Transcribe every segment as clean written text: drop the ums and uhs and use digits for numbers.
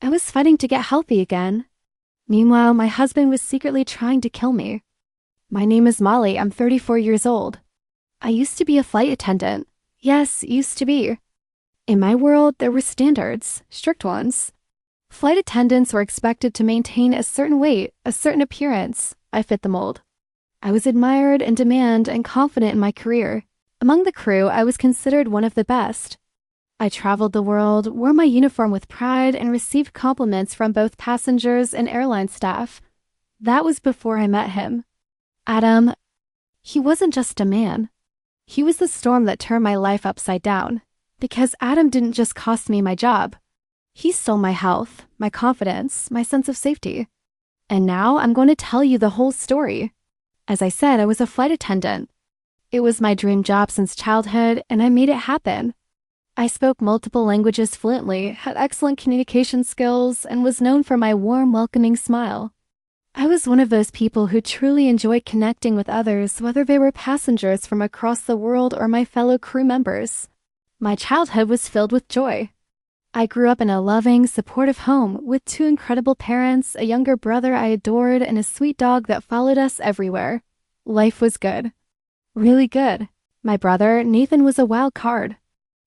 I was fighting to get healthy again. Meanwhile, my husband was secretly trying to kill me. My name is Molly. I'm 34 years old. I used to be a flight attendant. Yes, used to be. In my world, there were standards, strict ones. Flight attendants were expected to maintain a certain weight, a certain appearance. I fit the mold. I was admired, in demand, and confident in my career. Among the crew, I was considered one of the best. I traveled the world, wore my uniform with pride, and received compliments from both passengers and airline staff. That was before I met him. Adam, he wasn't just a man. He was the storm that turned my life upside down. Because Adam didn't just cost me my job. He stole my health, my confidence, my sense of safety. And now I'm going to tell you the whole story. As I said, I was a flight attendant. It was my dream job since childhood, and I made it happen. I spoke multiple languages fluently, had excellent communication skills, and was known for my warm, welcoming smile. I was one of those people who truly enjoyed connecting with others, whether they were passengers from across the world or my fellow crew members. My childhood was filled with joy. I grew up in a loving, supportive home with 2 incredible parents, a younger brother I adored, and a sweet dog that followed us everywhere. Life was good. Really good. My brother, Nathan, was a wild card.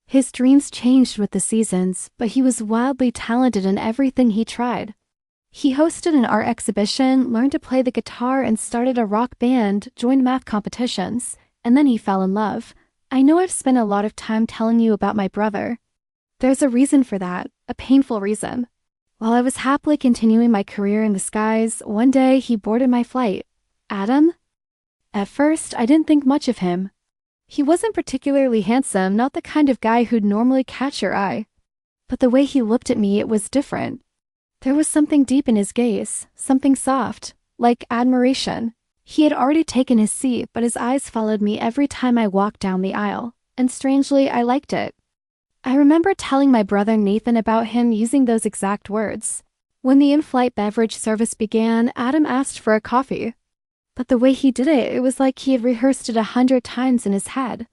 His dreams changed with the seasons, but he was wildly talented in everything he tried. He hosted an art exhibition, learned to play the guitar, and started a rock band, joined math competitions, and then he fell in love. I know I've spent a lot of time telling you about my brother. There's a reason for that, a painful reason. While I was happily continuing my career in the skies, one day he boarded my flight. Adam? At first, I didn't think much of him. He wasn't particularly handsome, not the kind of guy who'd normally catch your eye. But the way he looked at me, it was different. There was something deep in his gaze, something soft, like admiration. He had already taken his seat, but his eyes followed me every time I walked down the aisle, and strangely, I liked it. I remember telling my brother Nathan about him using those exact words. When the in-flight beverage service began, Adam asked for a coffee. But the way he did it, it was like he had rehearsed it 100 times in his head.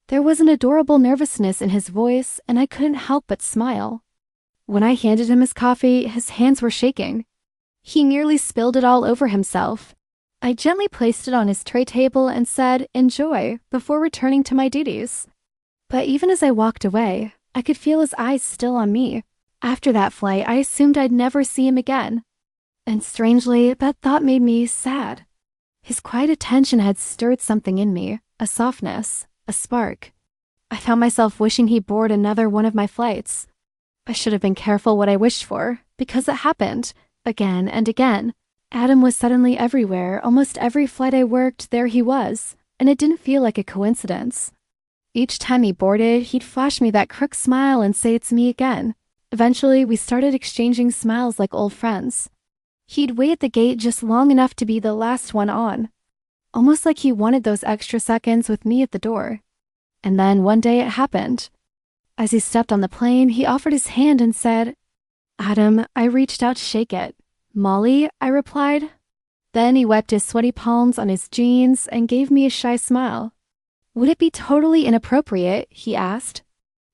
There was an adorable nervousness in his voice, and I couldn't help but smile. When I handed him his coffee, his hands were shaking. He nearly spilled it all over himself. I gently placed it on his tray table and said, "Enjoy," before returning to my duties. But even as I walked away, I could feel his eyes still on me. After that flight, I assumed I'd never see him again. And strangely, that thought made me sad. His quiet attention had stirred something in me, a softness, a spark. I found myself wishing he'd board another one of my flights. I should have been careful what I wished for, because it happened, again and again. Adam was suddenly everywhere. Almost every flight I worked, there he was, and it didn't feel like a coincidence. Each time he boarded, he'd flash me that crook smile and say it's me again. Eventually, we started exchanging smiles like old friends. He'd wait at the gate just long enough to be the last one on, almost like he wanted those extra seconds with me at the door. And then one day it happened. As he stepped on the plane, he offered his hand and said, "Adam." I reached out to shake it. "Molly," I replied. Then he wiped his sweaty palms on his jeans and gave me a shy smile. "Would it be totally inappropriate," he asked,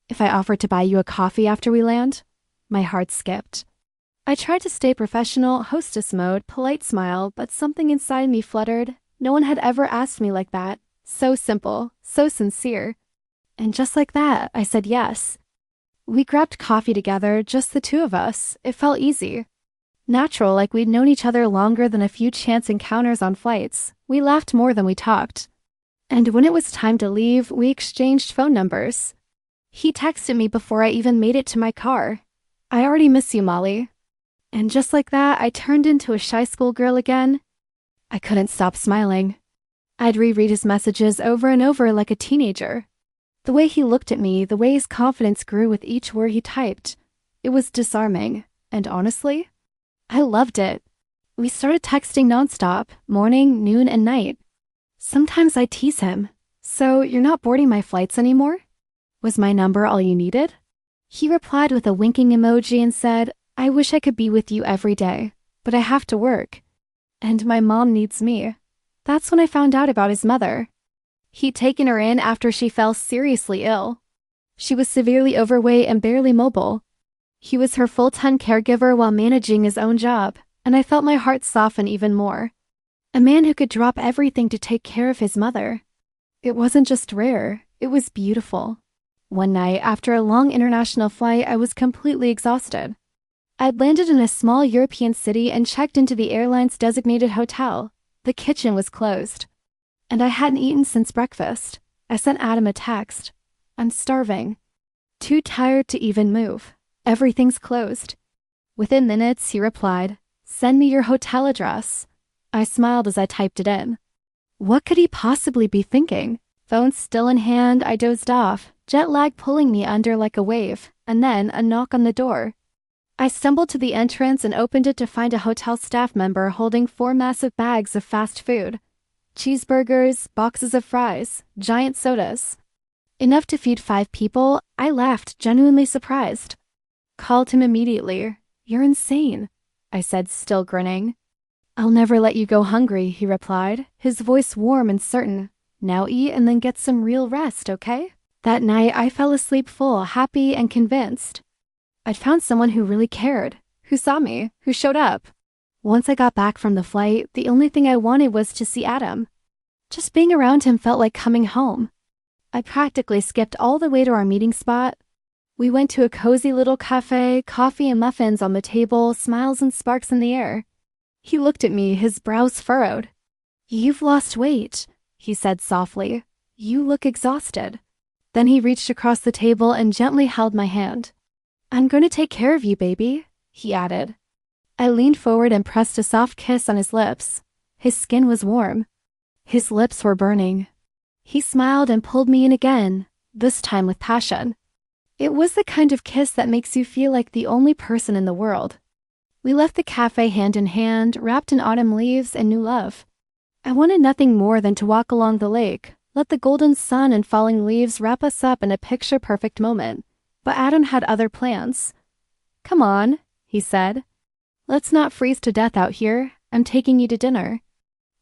"if I offered to buy you a coffee after we land?" My heart skipped. I tried to stay professional, hostess mode, polite smile, but something inside me fluttered. No one had ever asked me like that. So simple, so sincere. And just like that, I said yes. We grabbed coffee together, just the 2 of us. It felt easy. Natural, like we'd known each other longer than a few chance encounters on flights. We laughed more than we talked. And when it was time to leave, we exchanged phone numbers. He texted me before I even made it to my car. "I already miss you, Molly." And just like that, I turned into a shy schoolgirl again. I couldn't stop smiling. I'd reread his messages over and over like a teenager. The way he looked at me, the way his confidence grew with each word he typed, it was disarming. And honestly, I loved it. We started texting nonstop, morning, noon, and night. Sometimes I tease him. "So you're not boarding my flights anymore? Was my number all you needed?" He replied with a winking emoji and said, "I wish I could be with you every day, but I have to work. And my mom needs me." That's when I found out about his mother. He'd taken her in after she fell seriously ill. She was severely overweight and barely mobile. He was her full-time caregiver while managing his own job, and I felt my heart soften even more. A man who could drop everything to take care of his mother. It wasn't just rare, it was beautiful. One night, after a long international flight, I was completely exhausted. I'd landed in a small European city and checked into the airline's designated hotel. The kitchen was closed. And I hadn't eaten since breakfast. I sent Adam a text. I'm starving. Too tired to even move. Everything's closed. Within minutes, he replied, "Send me your hotel address." I smiled as I typed it in. What could he possibly be thinking? Phone still in hand, I dozed off, jet lag pulling me under like a wave, and then a knock on the door. I stumbled to the entrance and opened it to find a hotel staff member holding 4 massive bags of fast food. Cheeseburgers, boxes of fries, giant sodas. Enough to feed 5 people. I laughed, genuinely surprised. Called him immediately. "You're insane," I said, still grinning. "I'll never let you go hungry," he replied, his voice warm and certain. "Now eat and then get some real rest, okay?" That night, I fell asleep full, happy and convinced. I'd found someone who really cared, who saw me, who showed up. Once I got back from the flight, the only thing I wanted was to see Adam. Just being around him felt like coming home. I practically skipped all the way to our meeting spot. We went to a cozy little cafe, coffee and muffins on the table, smiles and sparks in the air. He looked at me, his brows furrowed. "You've lost weight," he said softly. "You look exhausted." Then he reached across the table and gently held my hand. "I'm going to take care of you, baby," he added. I leaned forward and pressed a soft kiss on his lips. His skin was warm. His lips were burning. He smiled and pulled me in again, this time with passion. It was the kind of kiss that makes you feel like the only person in the world. We left the cafe hand in hand, wrapped in autumn leaves and new love. I wanted nothing more than to walk along the lake, let the golden sun and falling leaves wrap us up in a picture-perfect moment. But Adam had other plans. "Come on," he said. "Let's not freeze to death out here. I'm taking you to dinner."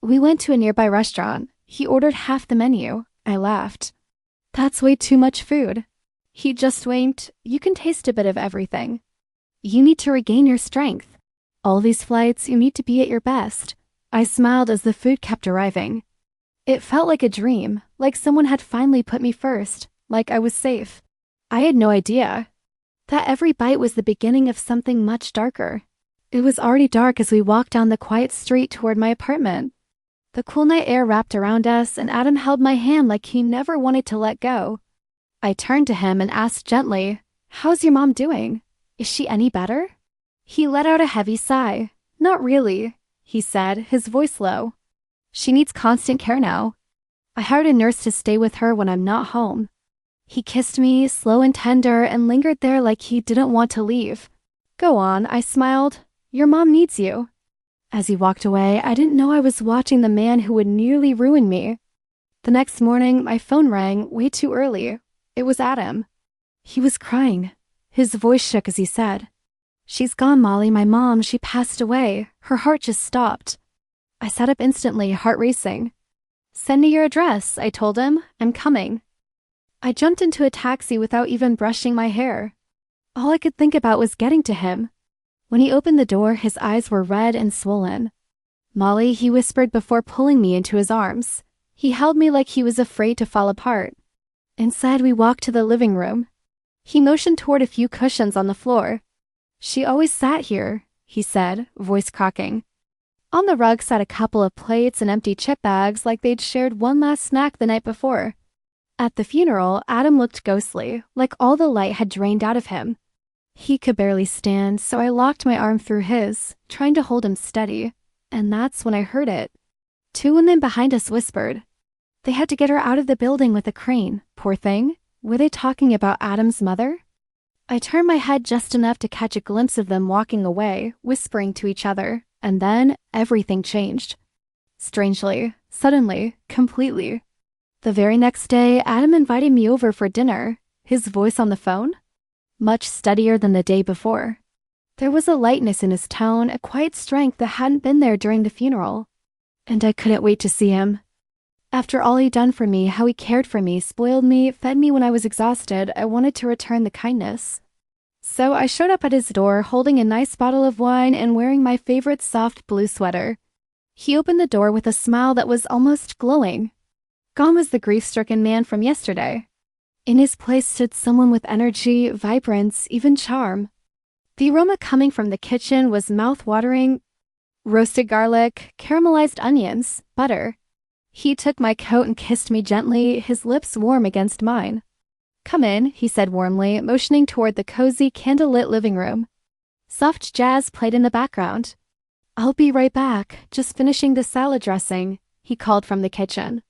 We went to a nearby restaurant. He ordered half the menu. I laughed. "That's way too much food." He just winked. "You can taste a bit of everything. You need to regain your strength. All these flights, you need to be at your best." I smiled as the food kept arriving. It felt like a dream, like someone had finally put me first, like I was safe. I had no idea that every bite was the beginning of something much darker. It was already dark as we walked down the quiet street toward my apartment. The cool night air wrapped around us, and Adam held my hand like he never wanted to let go. I turned to him and asked gently, "How's your mom doing? Is she any better?" He let out a heavy sigh. "Not really," he said, his voice low. "She needs constant care now. I hired a nurse to stay with her when I'm not home." He kissed me, slow and tender, and lingered there like he didn't want to leave. "Go on," I smiled. "Your mom needs you." As he walked away, I didn't know I was watching the man who would nearly ruin me. The next morning, my phone rang way too early. It was Adam. He was crying. His voice shook as he said, "She's gone, Molly, my mom. She passed away. Her heart just stopped." I sat up instantly, heart racing. "Send me your address," I told him. "I'm coming." I jumped into a taxi without even brushing my hair. All I could think about was getting to him. When he opened the door, his eyes were red and swollen. "Molly," he whispered before pulling me into his arms. He held me like he was afraid to fall apart. Inside, we walked to the living room. He motioned toward a few cushions on the floor. "She always sat here," he said, voice cracking. On the rug sat a couple of plates and empty chip bags like they'd shared one last snack the night before. At the funeral, Adam looked ghostly, like all the light had drained out of him. He could barely stand, so I locked my arm through his, trying to hold him steady. And that's when I heard it. 2 women behind us whispered. They had to get her out of the building with a crane, poor thing. Were they talking about Adam's mother? I turned my head just enough to catch a glimpse of them walking away, whispering to each other, and then everything changed. Strangely, suddenly, completely. The very next day, Adam invited me over for dinner, his voice on the phone much steadier than the day before. There was a lightness in his tone, a quiet strength that hadn't been there during the funeral. And I couldn't wait to see him. After all he'd done for me, how he cared for me, spoiled me, fed me when I was exhausted, I wanted to return the kindness. So I showed up at his door holding a nice bottle of wine and wearing my favorite soft blue sweater. He opened the door with a smile that was almost glowing. Gone was the grief-stricken man from yesterday. In his place stood someone with energy, vibrance, even charm. The aroma coming from the kitchen was mouth-watering: roasted garlic, caramelized onions, butter. He took my coat and kissed me gently, his lips warm against mine. "Come in," he said warmly, motioning toward the cozy, candlelit living room. Soft jazz played in the background. "I'll be right back, just finishing the salad dressing," he called from the kitchen.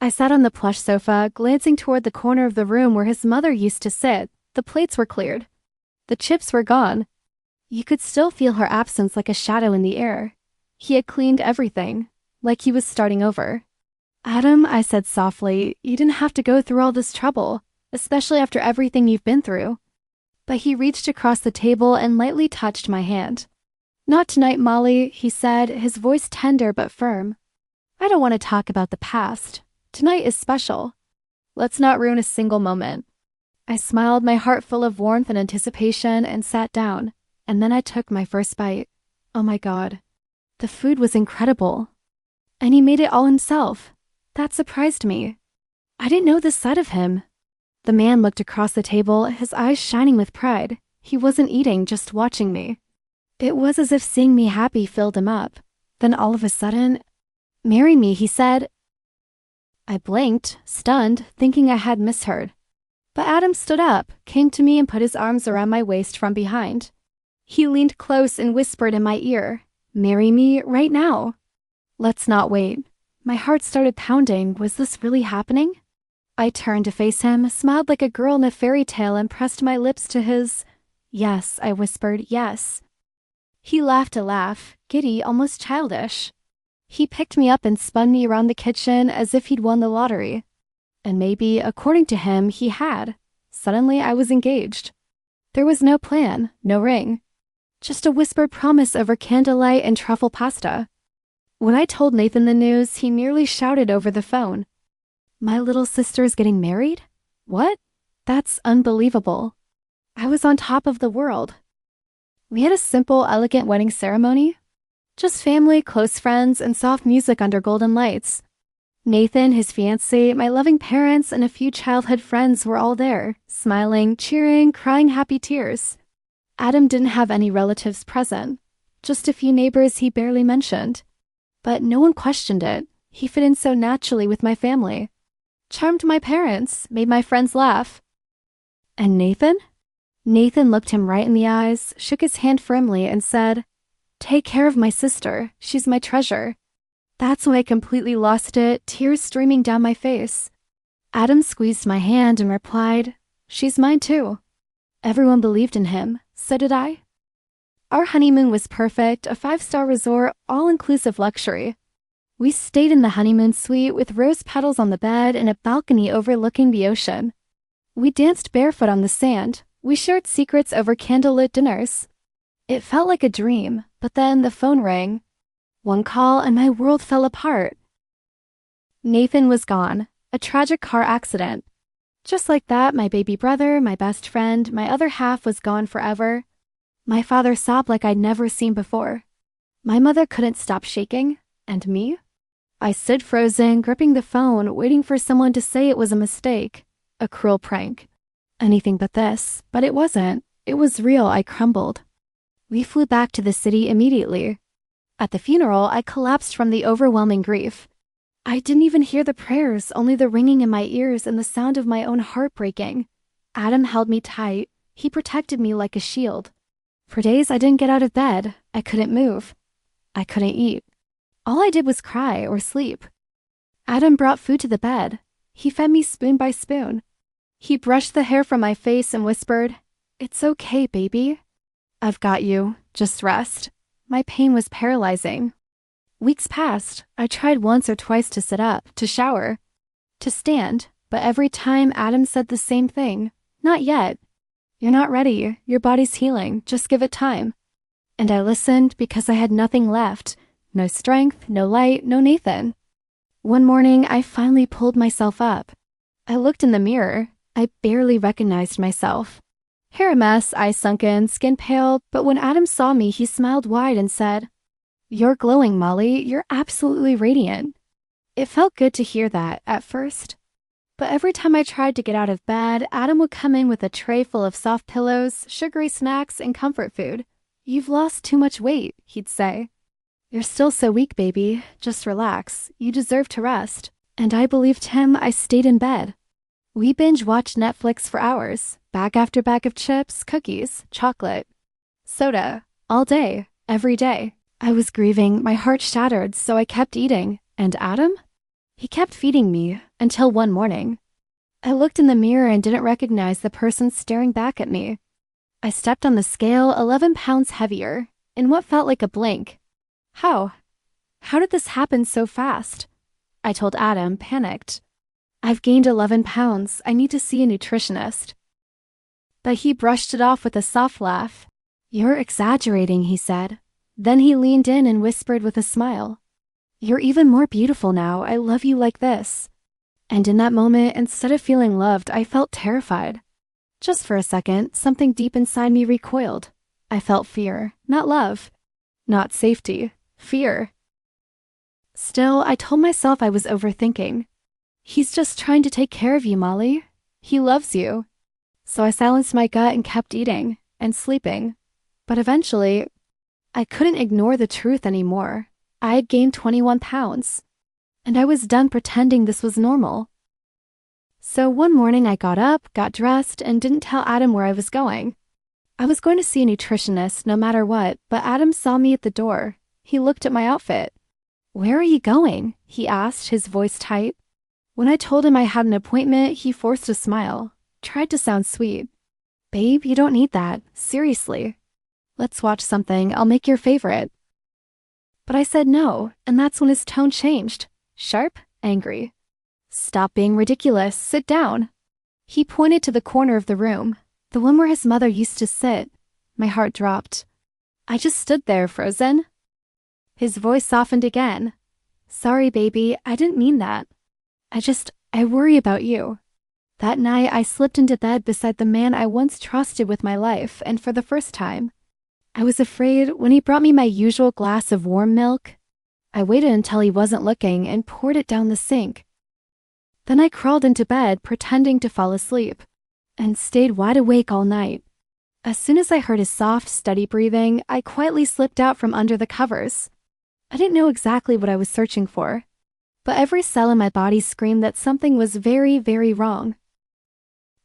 I sat on the plush sofa, glancing toward the corner of the room where his mother used to sit. The plates were cleared. The chips were gone. You could still feel her absence like a shadow in the air. He had cleaned everything, like he was starting over. "Adam," I said softly, "you didn't have to go through all this trouble, especially after everything you've been through." But he reached across the table and lightly touched my hand. "Not tonight, Molly," he said, his voice tender but firm. "I don't want to talk about the past. Tonight is special. Let's not ruin a single moment." I smiled, my heart full of warmth and anticipation, and sat down, and then I took my first bite. Oh my God. The food was incredible. And he made it all himself. That surprised me. I didn't know this side of him. The man looked across the table, his eyes shining with pride. He wasn't eating, just watching me. It was as if seeing me happy filled him up. Then all of a sudden, "Marry me," he said. I blinked, stunned, thinking I had misheard. But Adam stood up, came to me and put his arms around my waist from behind. He leaned close and whispered in my ear, "Marry me right now." Let's not wait. My heart started pounding. Was this really happening? I turned to face him, smiled like a girl in a fairy tale, and pressed my lips to his. "Yes," I whispered, "yes." He laughed a laugh, giddy, almost childish. He picked me up and spun me around the kitchen as if he'd won the lottery. And maybe, according to him, he had. Suddenly, I was engaged. There was no plan, no ring. Just a whispered promise over candlelight and truffle pasta. When I told Nathan the news, he nearly shouted over the phone. "My little sister's getting married? What? That's unbelievable." I was on top of the world. We had a simple, elegant wedding ceremony. Just family, close friends, and soft music under golden lights. Nathan, his fiancée, my loving parents, and a few childhood friends were all there, smiling, cheering, crying happy tears. Adam didn't have any relatives present, just a few neighbors he barely mentioned. But no one questioned it. He fit in so naturally with my family. Charmed my parents, made my friends laugh. And Nathan? Nathan looked him right in the eyes, shook his hand firmly, and said, "Take care of my sister. She's my treasure." That's when I completely lost it, tears streaming down my face. Adam squeezed my hand and replied, "She's mine too." Everyone believed in him. So did I. Our honeymoon was perfect, a 5-star resort, all-inclusive luxury. We stayed in the honeymoon suite with rose petals on the bed and a balcony overlooking the ocean. We danced barefoot on the sand. We shared secrets over candlelit dinners. It felt like a dream, but then the phone rang. One call and my world fell apart. Nathan was gone. A tragic car accident. Just like that, my baby brother, my best friend, my other half was gone forever. My father sobbed like I'd never seen before. My mother couldn't stop shaking. And me? I stood frozen, gripping the phone, waiting for someone to say it was a mistake. A cruel prank. Anything but this. But it wasn't. It was real. I crumbled. We flew back to the city immediately. At the funeral, I collapsed from the overwhelming grief. I didn't even hear the prayers, only the ringing in my ears and the sound of my own heart breaking. Adam held me tight. He protected me like a shield. For days, I didn't get out of bed. I couldn't move. I couldn't eat. All I did was cry or sleep. Adam brought food to the bed. He fed me spoon by spoon. He brushed the hair from my face and whispered, "It's okay, baby. I've got you. Just rest." My pain was paralyzing. Weeks passed. I tried once or twice to sit up, to shower, to stand, but every time Adam said the same thing. "Not yet. You're not ready. Your body's healing. Just give it time." And I listened because I had nothing left. No strength, no light, no Nathan. One morning, I finally pulled myself up. I looked in the mirror. I barely recognized myself. Hair a mess, eyes sunken, skin pale, but when Adam saw me, he smiled wide and said, "You're glowing, Molly. You're absolutely radiant." It felt good to hear that at first. But every time I tried to get out of bed, Adam would come in with a tray full of soft pillows, sugary snacks, and comfort food. "You've lost too much weight," he'd say. "You're still so weak, baby. Just relax. You deserve to rest." And I believed him. I stayed in bed. We binge-watched Netflix for hours, bag after bag of chips, cookies, chocolate, soda, all day, every day. I was grieving, my heart shattered, so I kept eating. And Adam? He kept feeding me, until one morning. I looked in the mirror and didn't recognize the person staring back at me. I stepped on the scale, 11 pounds heavier, in what felt like a blink. How? How did this happen so fast? I told Adam, panicked. "I've gained 11 pounds. I need to see a nutritionist." But he brushed it off with a soft laugh. "You're exaggerating," he said. Then he leaned in and whispered with a smile, "You're even more beautiful now. I love you like this." And in that moment, instead of feeling loved, I felt terrified. Just for a second, something deep inside me recoiled. I felt fear, not love, not safety, fear. Still, I told myself I was overthinking. "He's just trying to take care of you, Molly. He loves you." So I silenced my gut and kept eating and sleeping. But eventually, I couldn't ignore the truth anymore. I had gained 21 pounds, and I was done pretending this was normal. So one morning I got up, got dressed, and didn't tell Adam where I was going. I was going to see a nutritionist no matter what, but Adam saw me at the door. He looked at my outfit. "Where are you going?" he asked, his voice tight. When I told him I had an appointment, he forced a smile, tried to sound sweet. "Babe, you don't need that. Seriously. Let's watch something. I'll make your favorite." But I said no, and that's when his tone changed. Sharp, angry. "Stop being ridiculous. Sit down." He pointed to the corner of the room, the one where his mother used to sit. My heart dropped. I just stood there, frozen. His voice softened again. "Sorry, baby. I didn't mean that. I worry about you." That night, I slipped into bed beside the man I once trusted with my life, and for the first time, I was afraid. When he brought me my usual glass of warm milk, I waited until he wasn't looking and poured it down the sink. Then I crawled into bed, pretending to fall asleep, and stayed wide awake all night. As soon as I heard his soft, steady breathing, I quietly slipped out from under the covers. I didn't know exactly what I was searching for, but every cell in my body screamed that something was very, very wrong.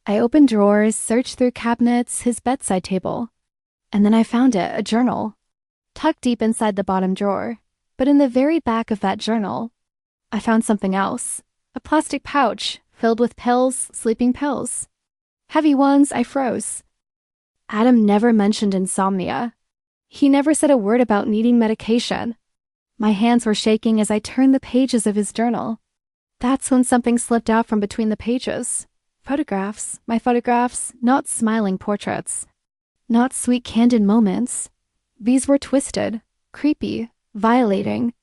I opened drawers, searched through cabinets, his bedside table, and then I found it, a journal, tucked deep inside the bottom drawer. But in the very back of that journal, I found something else, a plastic pouch filled with pills, sleeping pills. Heavy ones. I froze. Adam never mentioned insomnia. He never said a word about needing medication. My hands were shaking as I turned the pages of his journal. That's when something slipped out from between the pages. Photographs. My photographs, not smiling portraits. Not sweet, candid moments. These were twisted, creepy, violating.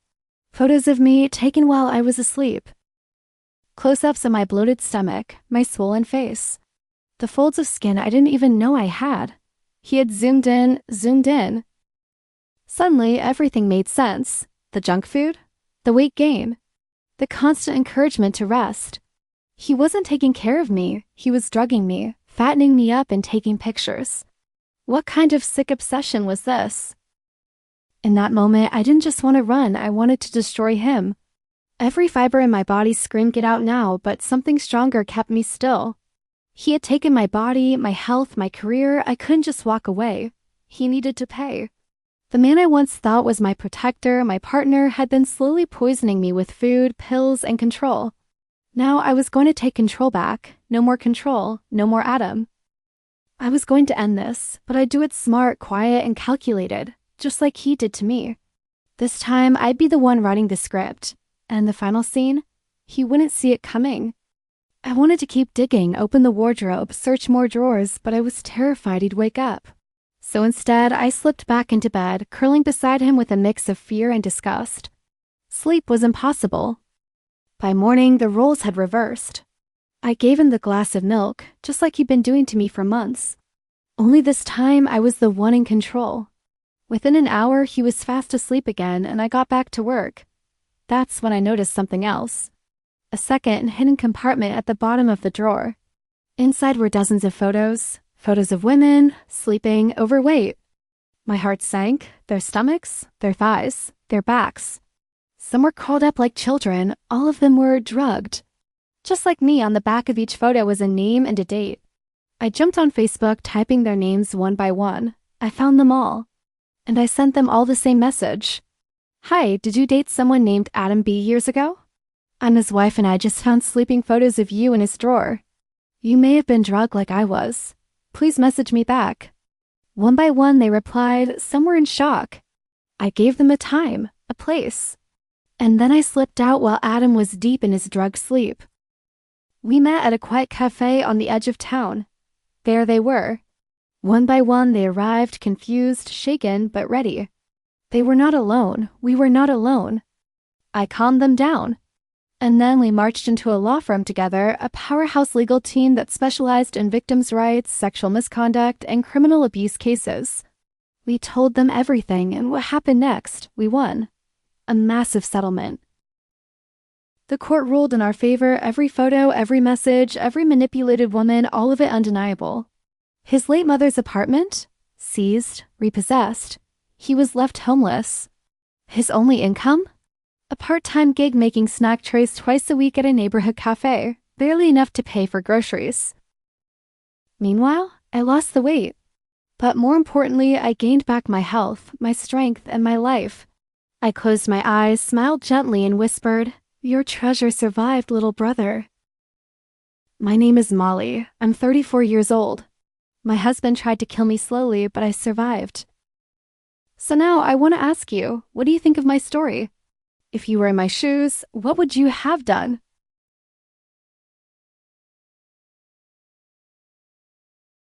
Photos of me taken while I was asleep. Close-ups of my bloated stomach, my swollen face. The folds of skin I didn't even know I had. He had zoomed in, zoomed in. Suddenly, everything made sense. The junk food, the weight gain, the constant encouragement to rest. He wasn't taking care of me. He was drugging me, fattening me up and taking pictures. What kind of sick obsession was this? In that moment, I didn't just want to run. I wanted to destroy him. Every fiber in my body screamed, "Get out now," but something stronger kept me still. He had taken my body, my health, my career. I couldn't just walk away. He needed to pay. The man I once thought was my protector, my partner, had been slowly poisoning me with food, pills, and control. Now I was going to take control back. No more control, no more Adam. I was going to end this, but I'd do it smart, quiet, and calculated, just like he did to me. This time, I'd be the one writing the script. And the final scene? He wouldn't see it coming. I wanted to keep digging, open the wardrobe, search more drawers, but I was terrified he'd wake up. So instead, I slipped back into bed, curling beside him with a mix of fear and disgust. Sleep was impossible. By morning, the roles had reversed. I gave him the glass of milk, just like he'd been doing to me for months. Only this time I was the one in control. Within an hour, he was fast asleep again, and I got back to work. That's when I noticed something else. A second hidden compartment at the bottom of the drawer. Inside were dozens of photos. Photos of women, sleeping, overweight. My heart sank. Their stomachs, their thighs, their backs. Some were curled up like children. All of them were drugged. Just like me, on the back of each photo was a name and a date. I jumped on Facebook, typing their names one by one. I found them all. And I sent them all the same message. Hi, did you date someone named Adam B years ago? I'm his wife and I just found sleeping photos of you in his drawer. You may have been drugged like I was. Please message me back. One by one they replied, some were in shock. I gave them a time, a place. And then I slipped out while Adam was deep in his drug sleep. We met at a quiet cafe on the edge of town. There they were. One by one they arrived, confused, shaken, but ready. They were not alone. We were not alone. I calmed them down. And then we marched into a law firm together, a powerhouse legal team that specialized in victims' rights, sexual misconduct, and criminal abuse cases. We told them everything, and what happened next? We won. A massive settlement. The court ruled in our favor, every photo, every message, every manipulated woman, all of it undeniable. His late mother's apartment? Seized, repossessed. He was left homeless. His only income? A part-time gig making snack trays twice a week at a neighborhood cafe, barely enough to pay for groceries. Meanwhile, I lost the weight. But more importantly, I gained back my health, my strength, and my life. I closed my eyes, smiled gently, and whispered, "Your treasure survived, little brother." My name is Molly. I'm 34 years old. My husband tried to kill me slowly, but I survived. So now I want to ask you, what do you think of my story? If you were in my shoes, what would you have done?